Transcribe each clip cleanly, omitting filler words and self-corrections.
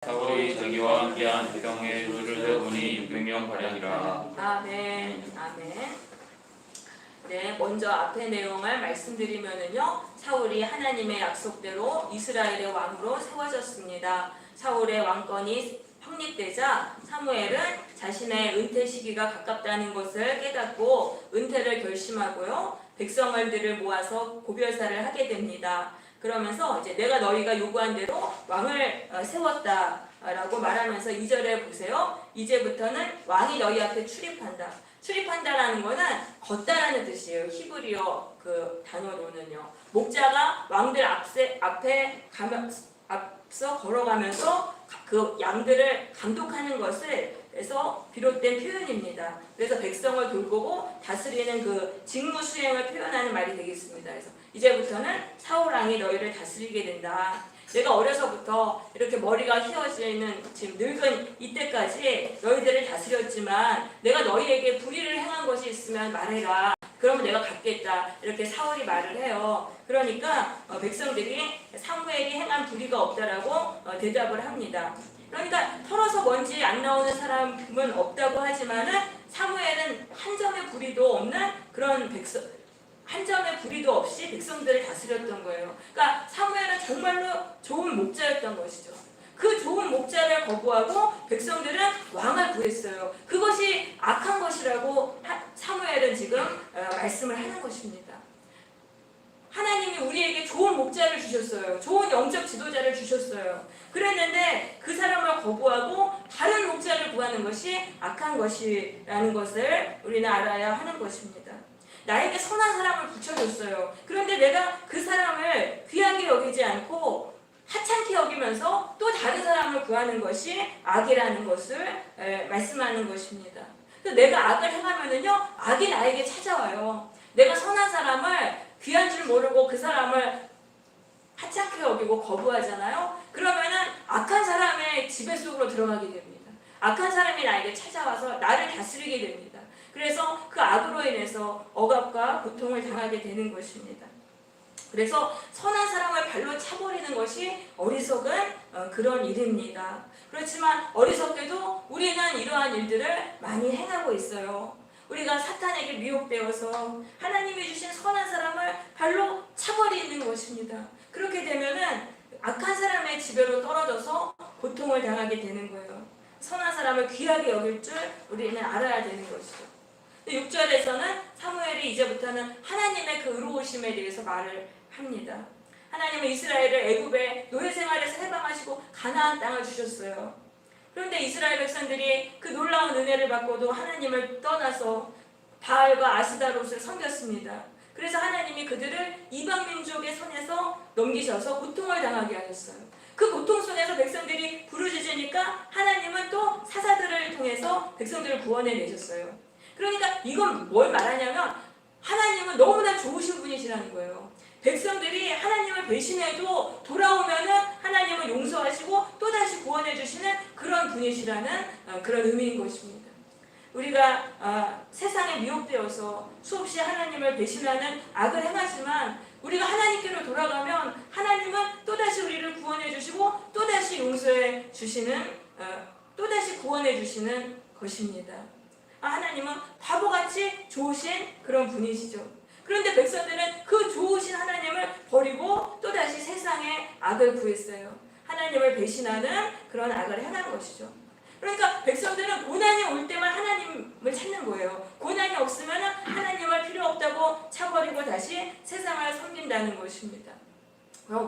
사울이 자기와 함께한 백성의 수를 세보니 600명가량이라. 아멘. 네, 먼저 앞의 내용을 말씀드리면은요, 사울이 하나님의 약속대로 이스라엘의 왕으로 세워졌습니다. 사울의 왕권이 확립되자 사무엘은 자신의 은퇴 시기가 가깝다는 것을 깨닫고 은퇴를 결심하고요, 백성들을 모아서 고별사를 하게 됩니다. 그러면서 이제 내가 너희가 요구한 대로 왕을 세웠다라고 말하면서 2절에 보세요. 이제부터는 왕이 너희 앞에 출입한다. 출입한다라는 거는 걷다라는 뜻이에요. 히브리어 그 단어로는요. 목자가 왕들 앞에 앞서 걸어가면서 그 양들을 감독하는 것에서 비롯된 표현입니다. 그래서 백성을 돌보고 다스리는 그 직무 수행을 표현하는 말이 되겠습니다. 그래서 이제부터는 사울 왕이 너희를 다스리게 된다. 내가 어려서부터 이렇게 머리가 휘어지는 지금 늙은 이때까지 너희들을 다스렸지만 내가 너희에게 불의를 행한 것이 있으면 말해라. 그러면 내가 갚겠다. 이렇게 사울이 말을 해요. 그러니까 백성들이 사무엘이 행한 불의가 없다라고 대답을 합니다. 그러니까 털어서 먼지 안 나오는 사람은 없다고 하지만은 사무엘은 한 점의 불의도 없는 그런 한 점의 불의도 없이 백성들을 다스렸던 거예요. 그러니까 사무엘은 정말로 좋은 목자였던 것이죠. 그 좋은 목자를 거부하고 백성들은 왕을 구했어요. 그것이 악한 것이라고 사무엘은 지금 말씀을 하는 것입니다. 하나님이 우리에게 좋은 목자를 주셨어요. 좋은 영적 지도자를 주셨어요. 그랬는데 그 사람을 거부하고 다른 목자를 구하는 것이 악한 것이라는 것을 우리는 알아야 하는 것입니다. 나에게 선한 사람을 붙여줬어요. 그런데 내가 그 사람을 귀하게 여기지 않고 하찮게 여기면서 또 다른 사람을 구하는 것이 악이라는 것을 말씀하는 것입니다. 내가 악을 행하면은요, 악이 나에게 찾아와요. 내가 선한 사람을 귀한 줄 모르고 그 사람을 하찮게 여기고 거부하잖아요. 그러면은 악한 사람의 지배 속으로 들어가게 됩니다. 악한 사람이 나에게 찾아와서 나를 다스리게 됩니다. 그래서 그 악으로 인해서 억압과 고통을 당하게 되는 것입니다. 그래서 선한 사람을 발로 차버리는 것이 어리석은 그런 일입니다. 그렇지만 어리석게도 우리는 이러한 일들을 많이 행하고 있어요. 우리가 사탄에게 미혹되어서 하나님이 주신 선한 사람을 발로 차버리는 것입니다. 그렇게 되면은 악한 사람의 지배로 떨어져서 고통을 당하게 되는 거예요. 선한 사람을 귀하게 여길 줄 우리는 알아야 되는 것이죠. 6절에서는 사무엘이 이제부터는 하나님의 그 의로우심에 대해서 말을 합니다. 하나님은 이스라엘을 애굽의 노예 생활에서 해방하시고 가나안 땅을 주셨어요. 그런데 이스라엘 백성들이 그 놀라운 은혜를 받고도 하나님을 떠나서 바알과 아스다롯을 섬겼습니다. 그래서 하나님이 그들을 이방 민족의 손에서 넘기셔서 고통을 당하게 하셨어요. 그 고통 속에서 백성들이 부르짖으니까 하나님은 또 사사들을 통해서 백성들을 구원해 내셨어요. 그러니까 이건 뭘 말하냐면 하나님은 너무나 좋으신 분이시라는 거예요. 백성들이 하나님을 배신해도 돌아오면은 하나님은 용서하시고 또다시 구원해 주시는 그런 분이시라는 그런 의미인 것입니다. 우리가 세상에 미혹되어서 수없이 하나님을 배신하는 악을 행하지만 우리가 하나님께로 돌아가면 하나님은 또다시 우리를 구원해 주시고 또다시 용서해 주시는 또다시 구원해 주시는 것입니다. 하나님은 바보같이 좋으신 그런 분이시죠. 그런데 백성들은 그 좋으신 하나님을 버리고 또다시 세상의 악을 구했어요. 하나님을 배신하는 그런 악을 행한 것이죠. 그러니까 백성들은 고난이 올 때만 하나님을 찾는 거예요. 고난이 없으면 하나님을 필요 없다고 차버리고 다시 세상을 섬긴다는 것입니다.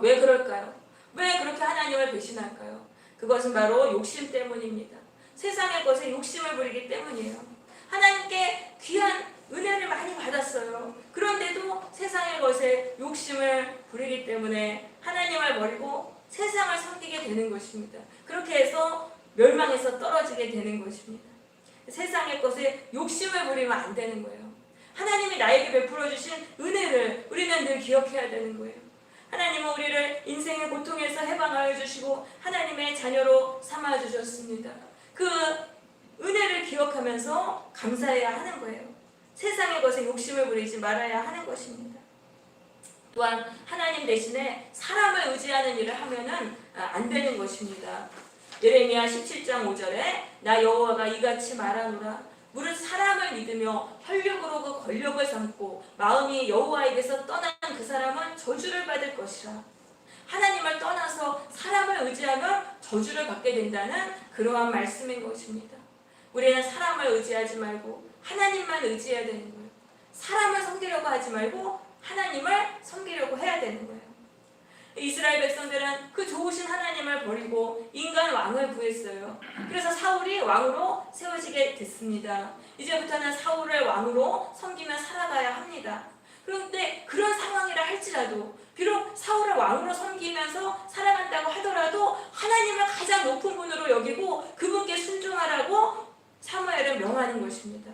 왜 그럴까요? 왜 그렇게 하나님을 배신할까요? 그것은 바로 욕심 때문입니다. 세상의 것에 욕심을 부리기 때문이에요. 하나님께 귀한 은혜를 많이 받았어요. 그런데도 세상의 것에 욕심을 부리기 때문에 하나님을 버리고 세상을 섬기게 되는 것입니다. 그렇게 해서 멸망에서 떨어지게 되는 것입니다. 세상의 것에 욕심을 부리면 안 되는 거예요. 하나님이 나에게 베풀어 주신 은혜를 우리는 늘 기억해야 되는 거예요. 하나님은 우리를 인생의 고통에서 해방하여 주시고 하나님의 자녀로 삼아 주셨습니다. 그 은혜를 기억하면서 감사해야 하는 거예요. 세상의 것에 욕심을 부리지 말아야 하는 것입니다. 또한 하나님 대신에 사람을 의지하는 일을 하면은 안 되는 것입니다. 예레미야 17장 5절에 나 여호와가 이같이 말하노라. 무릇 사람을 믿으며 혈육으로 그 권력을 삼고 마음이 여호와에게서 떠난 그 사람은 저주를 받을 것이라. 하나님을 떠나서 사람을 의지하면 저주를 받게 된다는 그러한 말씀인 것입니다. 우리는 사람을 의지하지 말고 하나님만 의지해야 되는 거예요. 사람을 섬기려고 하지 말고 하나님을 섬기려고 해야 되는 거예요. 이스라엘 백성들은 그 좋으신 하나님을 버리고 인간 왕을 구했어요. 그래서 사울이 왕으로 세워지게 됐습니다. 이제부터는 사울을 왕으로 섬기며 살아가야 합니다. 그런데 그런 상황이라 할지라도 비록 사울을 왕으로 섬기면서 살아간다고 하더라도 하나님을 가장 높은 분으로 여기고 그분께 순종하라고 사무엘은 명하는 것입니다.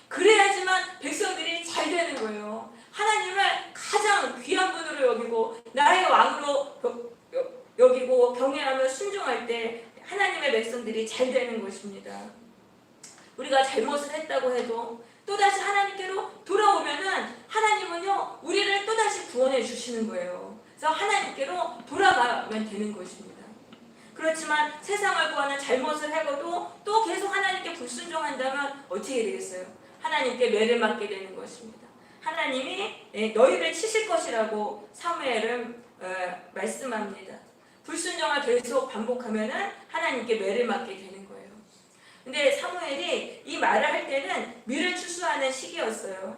그래야지만 백성들이 잘 되는 거예요. 하나님을 가장 귀한 분으로 여기고 나의 왕으로 여기고 경외하며 순종할 때 하나님의 백성들이 잘 되는 것입니다. 우리가 잘못을 했다고 해도 또다시 하나님께로 돌아오면은 하나님은요 우리를 또다시 구원해 주시는 거예요. 그래서 하나님께로 돌아가면 되는 것입니다. 그렇지만 세상을 구하는 잘못을 하고도 또 계속 하나님께 불순종한다면 어떻게 되겠어요? 하나님께 매를 맞게 되는 것입니다. 하나님이 너희를 치실 것이라고 사무엘은 말씀합니다. 불순종을 계속 반복하면은 하나님께 매를 맞게 되는 거예요. 근데 사무엘이 이 말을 할 때는 비를 추수하는 시기였어요.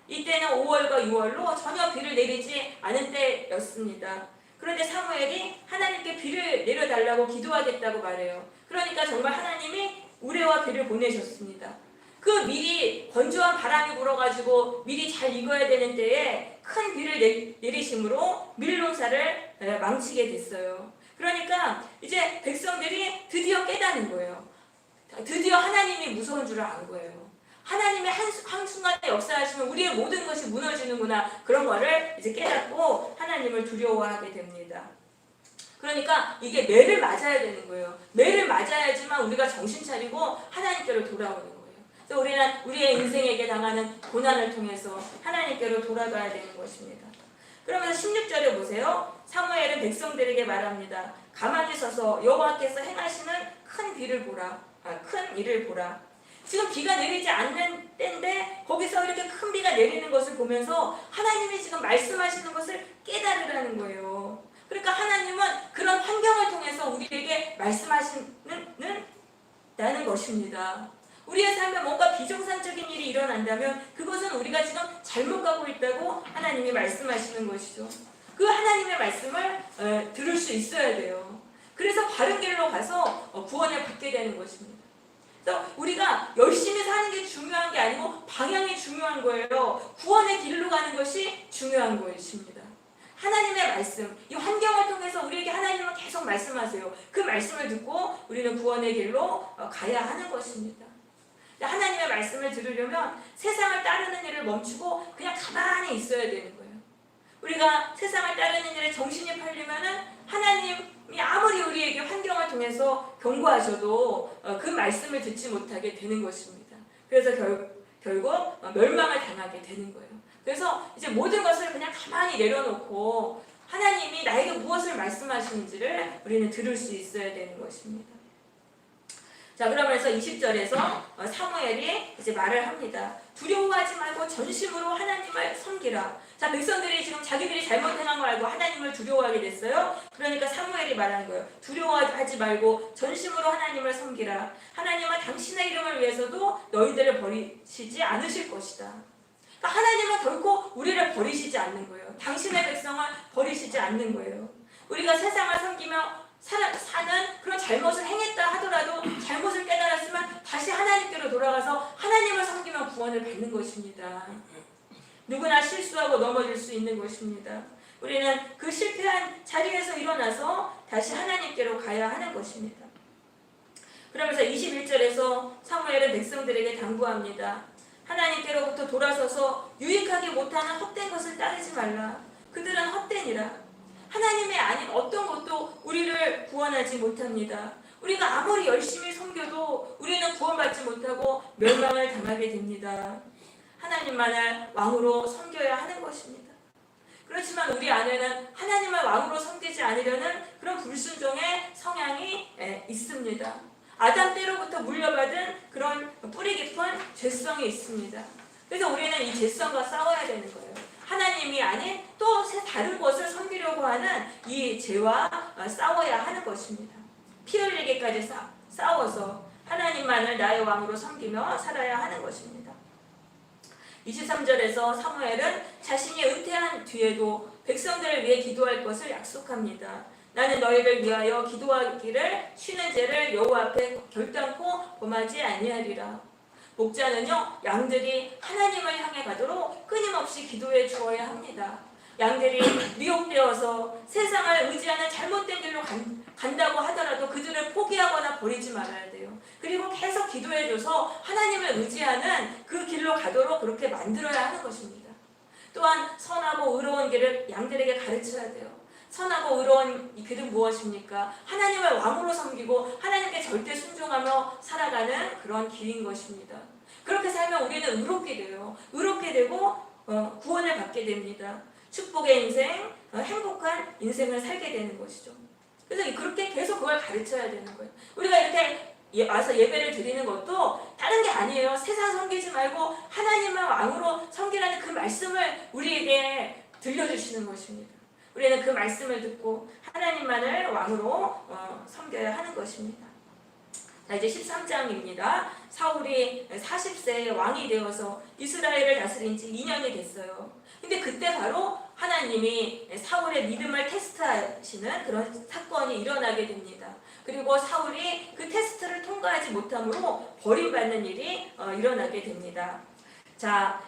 이때는 5월과 6월로 전혀 비를 내리지 않은 때였습니다. 그런데 사무엘이 하나님께 비를 내려달라고 기도하겠다고 말해요. 그러니까 정말 하나님이 우레와 비를 보내셨습니다. 그 밀이 건조한 바람이 불어가지고 밀이 잘 익어야 되는 때에 큰 비를 내리심으로 밀농사를 망치게 됐어요. 그러니까 이제 백성들이 드디어 깨닫는 거예요. 드디어 하나님이 무서운 줄을 안 거예요. 하나님이 한순간에 역사하시면 우리의 모든 것이 무너지는구나. 그런 거를 이제 깨닫고 하나님을 두려워하게 됩니다. 그러니까 이게 매를 맞아야 되는 거예요. 매를 맞아야지만 우리가 정신 차리고 하나님께로 돌아오는 거예요. 그래서 우리는 우리의 인생에게 당하는 고난을 통해서 하나님께로 돌아가야 되는 것입니다. 그러면서 16절에 보세요. 사무엘은 백성들에게 말합니다. 가만히 서서 여호와께서 행하시는 큰 일을 보라. 지금 비가 내리지 않는 때인데 거기서 이렇게 큰 비가 내리는 것을 보면서 하나님이 지금 말씀하시는 것을 깨달으라는 거예요. 그러니까 하나님은 그런 환경을 통해서 우리에게 말씀하시는 것입니다. 우리의 삶에 뭔가 비정상적인 일이 일어난다면 그것은 우리가 지금 잘못 가고 있다고 하나님이 말씀하시는 것이죠. 그 하나님의 말씀을 들을 수 있어야 돼요. 그래서 바른 길로 가서 구원을 받게 되는 것입니다. 그래서 우리가 열심히 사는 게 중요한 게 아니고 방향이 중요한 거예요. 구원의 길로 가는 것이 중요한 것입니다. 하나님의 말씀, 이 환경을 통해서 우리에게 하나님은 계속 말씀하세요. 그 말씀을 듣고 우리는 구원의 길로 가야 하는 것입니다. 하나님의 말씀을 들으려면 세상을 따르는 일을 멈추고 그냥 가만히 있어야 되는 거예요. 우리가 세상을 따르는 일에 정신이 팔리면은 하나님이 아무리 우리에게 환경을 통해서 경고하셔도 그 말씀을 듣지 못하게 되는 것입니다. 그래서 결국 멸망을 당하게 되는 거예요. 그래서 이제 모든 것을 그냥 가만히 내려놓고 하나님이 나에게 무엇을 말씀하시는지를 우리는 들을 수 있어야 되는 것입니다. 자, 그러면서 20절에서 사무엘이 이제 말을 합니다. 두려워하지 말고 전심으로 하나님을 섬기라. 자, 백성들이 지금 자기들이 잘못 행한 걸 알고 하나님을 두려워하게 됐어요. 그러니까 사무엘이 말하는 거예요. 두려워하지 말고 전심으로 하나님을 섬기라. 하나님은 당신의 이름을 위해서도 너희들을 버리시지 않으실 것이다. 그러니까 하나님은 결코 우리를 버리시지 않는 거예요. 당신의 백성을 버리시지 않는 거예요. 우리가 세상을 섬기며 사는 그런 잘못을 행했다 하더라도 잘못을 깨달았으면 다시 하나님께로 돌아가서 하나님을 섬기며 구원을 받는 것입니다. 누구나 실수하고 넘어질 수 있는 것입니다. 우리는 그 실패한 자리에서 일어나서 다시 하나님께로 가야 하는 것입니다. 그러면서 21절에서 사무엘은 백성들에게 당부합니다. 하나님께로부터 돌아서서 유익하게 못하는 헛된 것을 따르지 말라. 그들은 헛되니라. 하나님의 아닌 어떤 것도 우리를 구원하지 못합니다. 우리가 아무리 열심히 섬겨도 우리는 구원받지 못하고 멸망을 당하게 됩니다. 하나님만을 왕으로 섬겨야 하는 것입니다. 그렇지만 우리 안에는 하나님을 왕으로 섬기지 않으려는 그런 불순종의 성향이 있습니다. 아담 때로부터 물려받은 그런 뿌리 깊은 죄성이 있습니다. 그래서 우리는 이 죄성과 싸워야 되는 거예요. 하나님이 아닌 또 다른 것을 섬기려고 하는 이 죄와 싸워야 하는 것입니다. 피 흘리기까지 싸워서 하나님만을 나의 왕으로 섬기며 살아야 하는 것입니다. 23절에서 사무엘은 자신이 은퇴한 뒤에도 백성들을 위해 기도할 것을 약속합니다. 나는 너희를 위하여 기도하기를 쉬는 죄를 여호와 앞에 결단코 범하지 아니하리라. 목자는요, 양들이 하나님을 향해 가도록 끊임없이 기도해 주어야 합니다. 양들이 미혹되어서 세상을 의지하는 잘못된 길로 간다고 하더라도 그들을 포기하거나 버리지 말아야 돼요. 그리고 계속 기도해줘서 하나님을 의지하는 그 길로 가도록 그렇게 만들어야 하는 것입니다. 또한 선하고 의로운 길을 양들에게 가르쳐야 돼요. 선하고 의로운 이 길은 무엇입니까? 하나님을 왕으로 섬기고 하나님께 절대 순종하며 살아가는 그런 길인 것입니다. 그렇게 살면 우리는 의롭게 돼요. 의롭게 되고 구원을 받게 됩니다. 축복의 인생, 행복한 인생을 살게 되는 것이죠. 그래서 그렇게 계속 그걸 가르쳐야 되는 거예요. 우리가 이렇게 와서 예배를 드리는 것도 다른 게 아니에요. 세상 섬기지 말고 하나님만 왕으로 섬기라는 그 말씀을 우리에게 들려주시는 것입니다. 우리는 그 말씀을 듣고 하나님만을 왕으로 섬겨야 하는 것입니다. 자, 이제 13장입니다. 사울이 40세에 왕이 되어서 이스라엘을 다스린 지 2년이 됐어요. 근데 그때 바로 하나님이 사울의 믿음을 테스트하시는 그런 사건이 일어나게 됩니다. 그리고 사울이 그 테스트를 통과하지 못함으로 버림받는 일이 일어나게 됩니다. 자,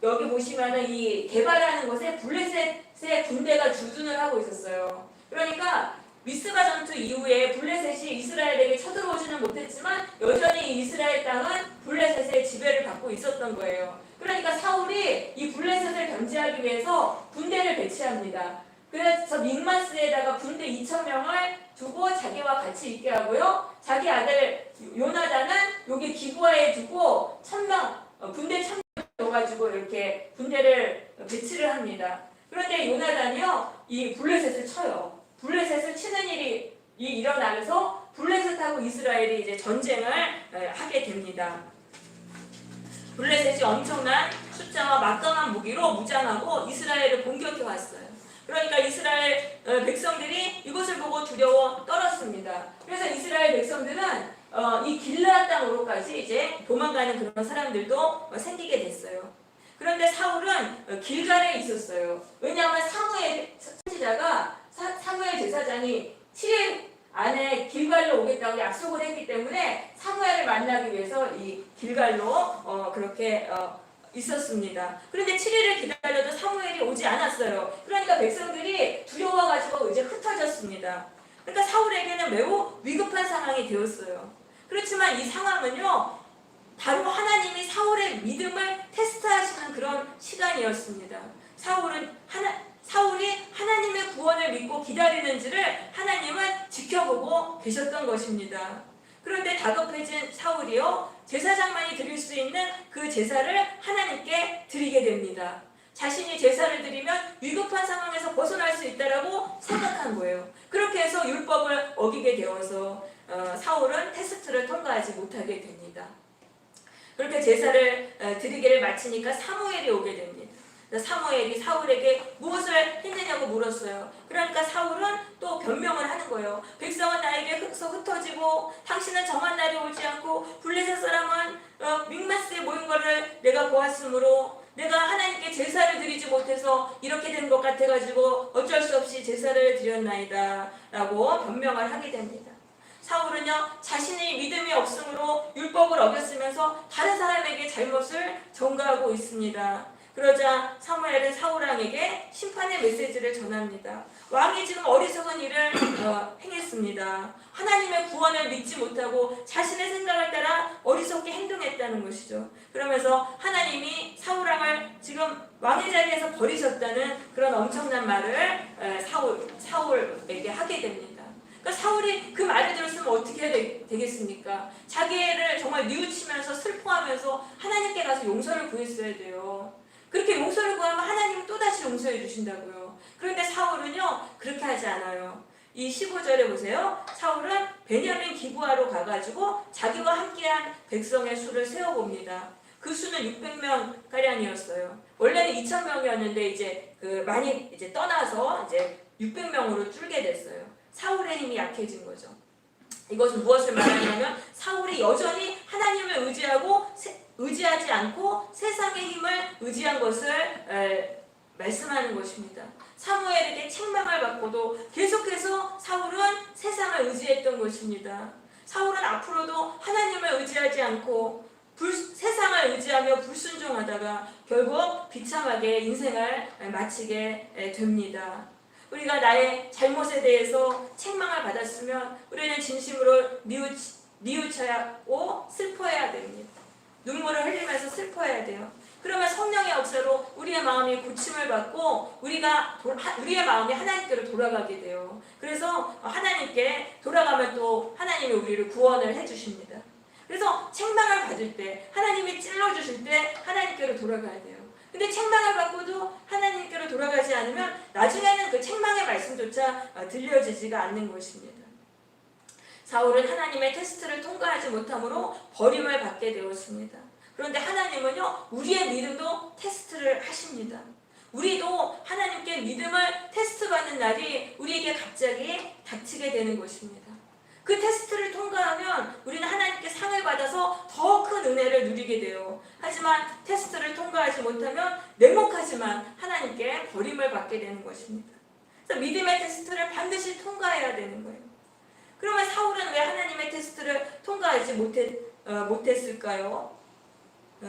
여기 보시면은 이 개발하는 것에 블레셋의 군대가 주둔을 하고 있었어요. 그러니까 미스바 전투 이후에 블레셋이 이스라엘에게 쳐들어오지는 못했지만 여전히 이스라엘 땅은 블레셋의 지배를 받고 있었던 거예요. 그러니까 사울이 이 블레셋을 견제하기 위해서 군대를 배치합니다. 그래서 믹마스에다가 군대 2,000명을 두고 자기와 같이 있게 하고요. 자기 아들 요나단은 여기 기브아에 두고 1,000명, 군대 1,000명 넣어가지고 이렇게 군대를 배치를 합니다. 그런데 요나단이요, 이 블레셋을 쳐요. 블레셋을 치는 일이 일어나면서 블레셋하고 이스라엘이 이제 전쟁을 하게 됩니다. 블레셋이 엄청난 숫자와 막강한 무기로 무장하고 이스라엘을 공격해 왔어요. 그러니까 이스라엘 백성들이 이것을 보고 두려워 떨었습니다. 그래서 이스라엘 백성들은 이 길르앗 땅으로까지 이제 도망가는 그런 사람들도 생기게 됐어요. 그런데 사울은 길갈에 있었어요. 왜냐하면 사무엘 선지자가 사무엘 제사장이 7일 안에 길갈로 오겠다고 약속을 했기 때문에 사무엘을 만나기 위해서 이 길갈로 그렇게 있었습니다. 그런데 7일을 기다려도 사무엘이 오지 않았어요. 그러니까 백성들이 두려워가지고 이제 흩어졌습니다. 그러니까 사울에게는 매우 위급한 상황이 되었어요. 그렇지만 이 상황은요, 바로 하나님이 사울의 믿음을 테스트하시는 그런 시간이었습니다. 사울이 하나님의 구원을 믿고 기다리는지를 하나님은 지켜보고 계셨던 것입니다. 그런데 다급해진 사울이요, 제사장만이 드릴 수 있는 그 제사를 하나님께 드리게 됩니다. 자신이 제사를 드리면 위급한 상황에서 벗어날 수 있다라고 생각한 거예요. 그렇게 해서 율법을 어기게 되어서 사울은 테스트를 통과하지 못하게 됩니다. 그렇게 제사를 드리기를 마치니까 사무엘이 오게 됩니다. 사무엘이 사울에게 무엇을 했느냐고 물었어요. 그러니까 사울은 또 변명을 하는 거예요. 백성은 나에게 흩어지고 당신은 정한 날이 오지 않고 블레셋 사람은 믹마스에 모인 것을 내가 보았으므로 내가 하나님께 제사를 드리지 못해서 이렇게 된 것 같아가지고 어쩔 수 없이 제사를 드렸나이다 라고 변명을 하게 됩니다. 사울은요, 자신의 믿음이 없으므로 율법을 어겼으면서 다른 사람에게 잘못을 전가하고 있습니다. 그러자 사무엘은 사울 왕에게 심판의 메시지를 전합니다. 왕이 지금 어리석은 일을 행했습니다. 하나님의 구원을 믿지 못하고 자신의 생각을 따라 어리석게 행동했다는 것이죠. 그러면서 하나님이 사울 왕을 지금 왕의 자리에서 버리셨다는 그런 엄청난 말을 사울에게 하게 됩니다. 그러니까 사울이 그 말을 들었으면 어떻게 되겠습니까? 자기 애를 정말 뉘우치면서 슬퍼하면서 하나님께 가서 용서를 구했어야 돼요. 그렇게 용서를 구하면 하나님은 또다시 용서해 주신다고요. 그런데 사울은요 그렇게 하지 않아요. 이 15절에 보세요. 사울은 베냐민 기브아로 가가지고 자기와 함께한 백성의 수를 세어봅니다. 그 수는 600명 가량이었어요. 원래는 2,000명이었는데 이제 많이 이제 떠나서 이제 600명으로 줄게 됐어요. 사울의 힘이 약해진 거죠. 이것은 무엇을 말하냐면 사울이 여전히 하나님을 의지하지 않고 세상의 힘을 의지한 것을 말씀하는 것입니다. 사무엘에게 책망을 받고도 계속해서 사울은 세상을 의지했던 것입니다. 사울은 앞으로도 하나님을 의지하지 않고 세상을 의지하며 불순종하다가 결국 비참하게 인생을 마치게 됩니다. 우리가 나의 잘못에 대해서 책망을 받았으면 우리는 진심으로 뉘우쳐야고 슬퍼해야 됩니다. 눈물을 흘리면서 슬퍼해야 돼요. 그러면 성령의 역사로 우리의 마음이 고침을 받고 우리의 마음이 하나님께로 돌아가게 돼요. 그래서 하나님께 돌아가면 또 하나님이 우리를 구원을 해주십니다. 그래서 책망을 받을 때 하나님이 찔러주실 때 하나님께로 돌아가야 돼요. 근데 책망을 받고도 하나님께로 돌아가지 않으면 나중에는 그 책망의 말씀조차 들려지지가 않는 것입니다. 사울은 하나님의 테스트를 통과하지 못함으로 버림을 받게 되었습니다. 그런데 하나님은요 우리의 믿음도 테스트를 하십니다. 우리도 하나님께 믿음을 테스트받는 날이 우리에게 갑자기 닥치게 되는 것입니다. 그 테스트를 통과하면 우리는 하나님께 상을 받아서 더 큰 은혜를 누리게 돼요. 하지만 테스트를 통과하지 못하면 냉혹하지만 하나님께 버림을 받게 되는 것입니다. 그래서 믿음의 테스트를 반드시 통과해야 되는 거예요. 그러면 사울은 왜 하나님의 테스트를 통과하지 못했을까요?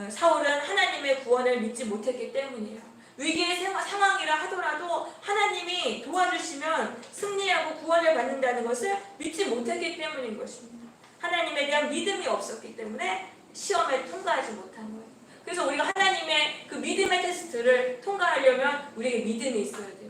사울은 하나님의 구원을 믿지 못했기 때문이에요. 위기의 상황이라 하더라도 하나님이 도와주시면 승리하고 구원을 받는다는 것을 믿지 못했기 때문인 것입니다. 하나님에 대한 믿음이 없었기 때문에 시험에 통과하지 못한 거예요. 그래서 우리가 하나님의 그 믿음의 테스트를 통과하려면 우리에게 믿음이 있어야 돼요.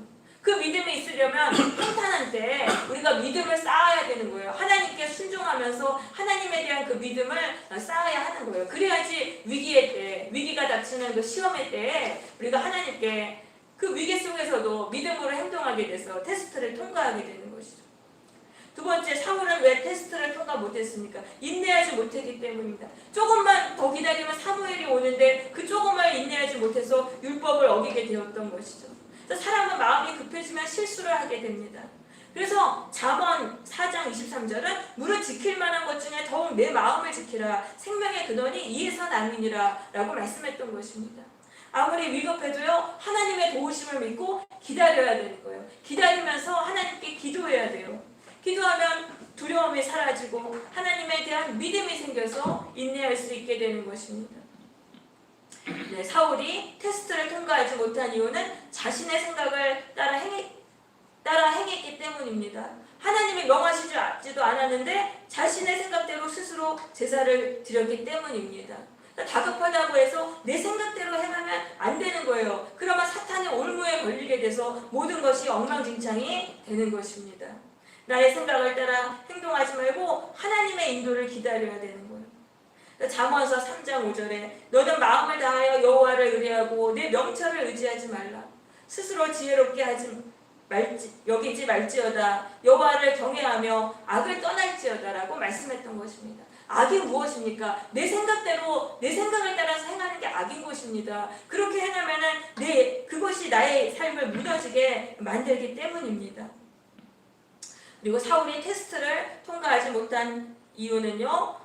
그 믿음이 있으려면 평탄한 때 우리가 믿음을 쌓아야 되는 거예요. 하나님께 순종하면서 하나님에 대한 그 믿음을 쌓아야 하는 거예요. 그래야지 위기가 닥치는 그 시험의 때에 우리가 하나님께 그 위기 속에서도 믿음으로 행동하게 돼서 테스트를 통과하게 되는 것이죠. 두 번째, 사울은 왜 테스트를 통과 못했습니까? 인내하지 못했기 때문입니다. 조금만 더 기다리면 사무엘이 오는데 그 조금을 인내하지 못해서 율법을 어기게 되었던 것이죠. 사람은 마음이 급해지면 실수를 하게 됩니다. 그래서 잠언 4장 23절은 무릇 지킬 만한 것 중에 더욱 내 마음을 지키라. 생명의 근원이 이에서 남이니라 라고 말씀했던 것입니다. 아무리 위급해도요 하나님의 도우심을 믿고 기다려야 되는 거예요. 기다리면서 하나님께 기도해야 돼요. 기도하면 두려움이 사라지고 하나님에 대한 믿음이 생겨서 인내할 수 있게 되는 것입니다. 네, 사울이 테스트를 통과하지 못한 이유는 자신의 생각을 따라 행했기 때문입니다. 하나님이 명하시지도 않았는데 자신의 생각대로 스스로 제사를 드렸기 때문입니다. 다급하다고 해서 내 생각대로 행하면 안 되는 거예요. 그러면 사탄의 올무에 걸리게 돼서 모든 것이 엉망진창이 되는 것입니다. 나의 생각을 따라 행동하지 말고 하나님의 인도를 기다려야 되는 거예요. 잠언서 3장 5절에 너는 마음을 다하여 여호와를 의뢰하고 내 명철을 의지하지 말라. 스스로 지혜롭게 여기지 말지어다. 여호와를 경외하며 악을 떠날지어다 라고 말씀했던 것입니다. 악이 무엇입니까? 내 생각을 따라서 행하는 게 악인 것입니다. 그렇게 행하면은 그것이 나의 삶을 무너지게 만들기 때문입니다. 그리고 사울이 테스트를 통과하지 못한 이유는요,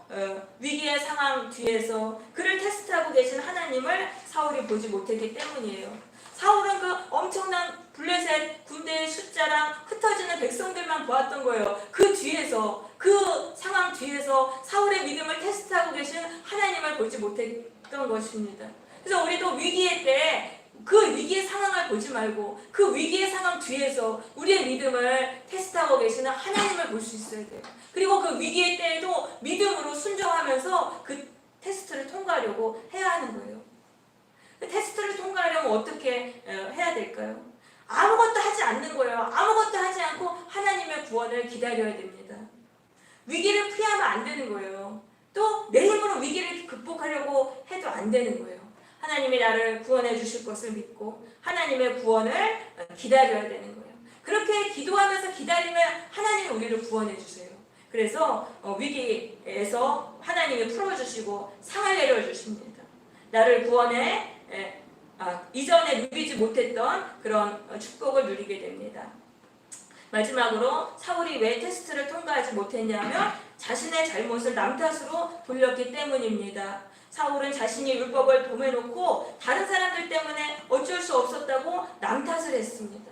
위기의 상황 뒤에서 그를 테스트하고 계신 하나님을 사울이 보지 못했기 때문이에요. 사울은 그 엄청난 블레셋 군대의 숫자랑 흩어지는 백성들만 보았던 거예요. 그 상황 뒤에서 사울의 믿음을 테스트하고 계신 하나님을 보지 못했던 것입니다. 그래서 우리도 위기의 때에 그 위기의 상황을 보지 말고 그 위기의 상황 뒤에서 우리의 믿음을 테스트하고 계시는 하나님을 볼 수 있어야 돼요. 그리고 그 위기의 때에도 믿음으로 순종하면서 그 테스트를 통과하려고 해야 하는 거예요. 테스트를 통과하려면 어떻게 해야 될까요? 아무것도 하지 않는 거예요. 아무것도 하지 않고 하나님의 구원을 기다려야 됩니다. 위기를 피하면 안 되는 거예요. 또 내 힘으로 위기를 극복하려고 해도 안 되는 거예요. 하나님이 나를 구원해 주실 것을 믿고 하나님의 구원을 기다려야 되는 거예요. 그렇게 기도하면서 기다리면 하나님이 우리를 구원해 주세요. 그래서 위기에서 하나님이 풀어주시고 상을 내려주십니다. 나를 구원해 이전에 누리지 못했던 그런 축복을 누리게 됩니다. 마지막으로 사울이 왜 테스트를 통과하지 못했냐면 자신의 잘못을 남 탓으로 돌렸기 때문입니다. 사울은 자신이 율법을 범해놓고 다른 사람들 때문에 어쩔 수 없었다고 남 탓을 했습니다.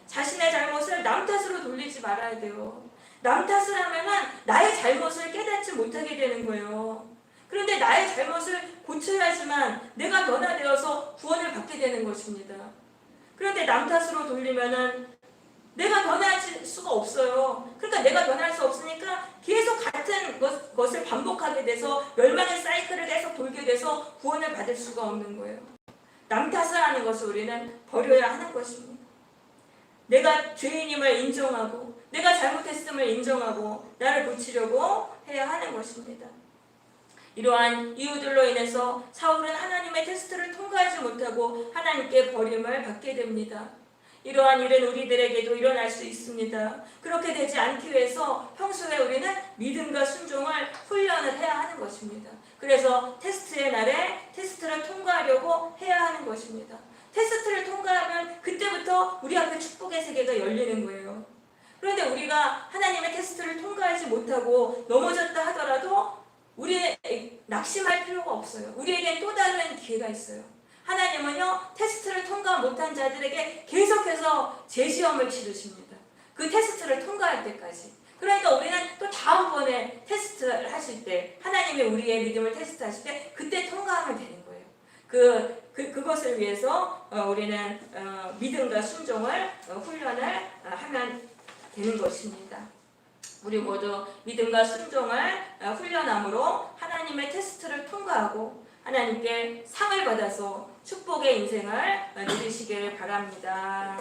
자신의 잘못을 남 탓으로 돌리지 말아야 돼요. 남 탓을 하면은 나의 잘못을 깨닫지 못하게 되는 거예요. 그런데 나의 잘못을 고쳐야지만 내가 변화되어서 구원을 받게 되는 것입니다. 그런데 남 탓으로 돌리면은 내가 변할 수가 없어요. 그러니까 내가 변할 수 없으니까 계속 같은 것을 반복하게 돼서 멸망의 사이클을 계속 돌게 돼서 구원을 받을 수가 없는 거예요. 남 탓을 하는 것을 우리는 버려야 하는 것입니다. 내가 죄인임을 인정하고 내가 잘못했음을 인정하고 나를 고치려고 해야 하는 것입니다. 이러한 이유들로 인해서 사울은 하나님의 테스트를 통과하지 못하고 하나님께 버림을 받게 됩니다. 이러한 일은 우리들에게도 일어날 수 있습니다. 그렇게 되지 않기 위해서 평소에 우리는 믿음과 순종을 훈련을 해야 하는 것입니다. 그래서 테스트의 날에 테스트를 통과하려고 해야 하는 것입니다. 테스트를 통과하면 그때부터 우리 앞에 축복의 세계가 열리는 거예요. 그런데 우리가 하나님의 테스트를 통과하지 못하고 넘어졌다 하더라도 우리 낙심할 필요가 없어요. 우리에겐 또 다른 기회가 있어요. 하나님은요 테스트를 통과 못한 자들에게 계속해서 재시험을 치르십니다. 그 테스트를 통과할 때까지. 그러니까 우리는 또 다음번에 테스트를 하실 때 하나님이 우리의 믿음을 테스트하실 때 그때 통과하면 되는 거예요. 그것을 위해서 우리는 믿음과 순종을 훈련을 하면 되는 것입니다. 우리 모두 믿음과 순종을 훈련함으로 하나님의 테스트를 통과하고 하나님께 상을 받아서 축복의 인생을 누리시길 바랍니다.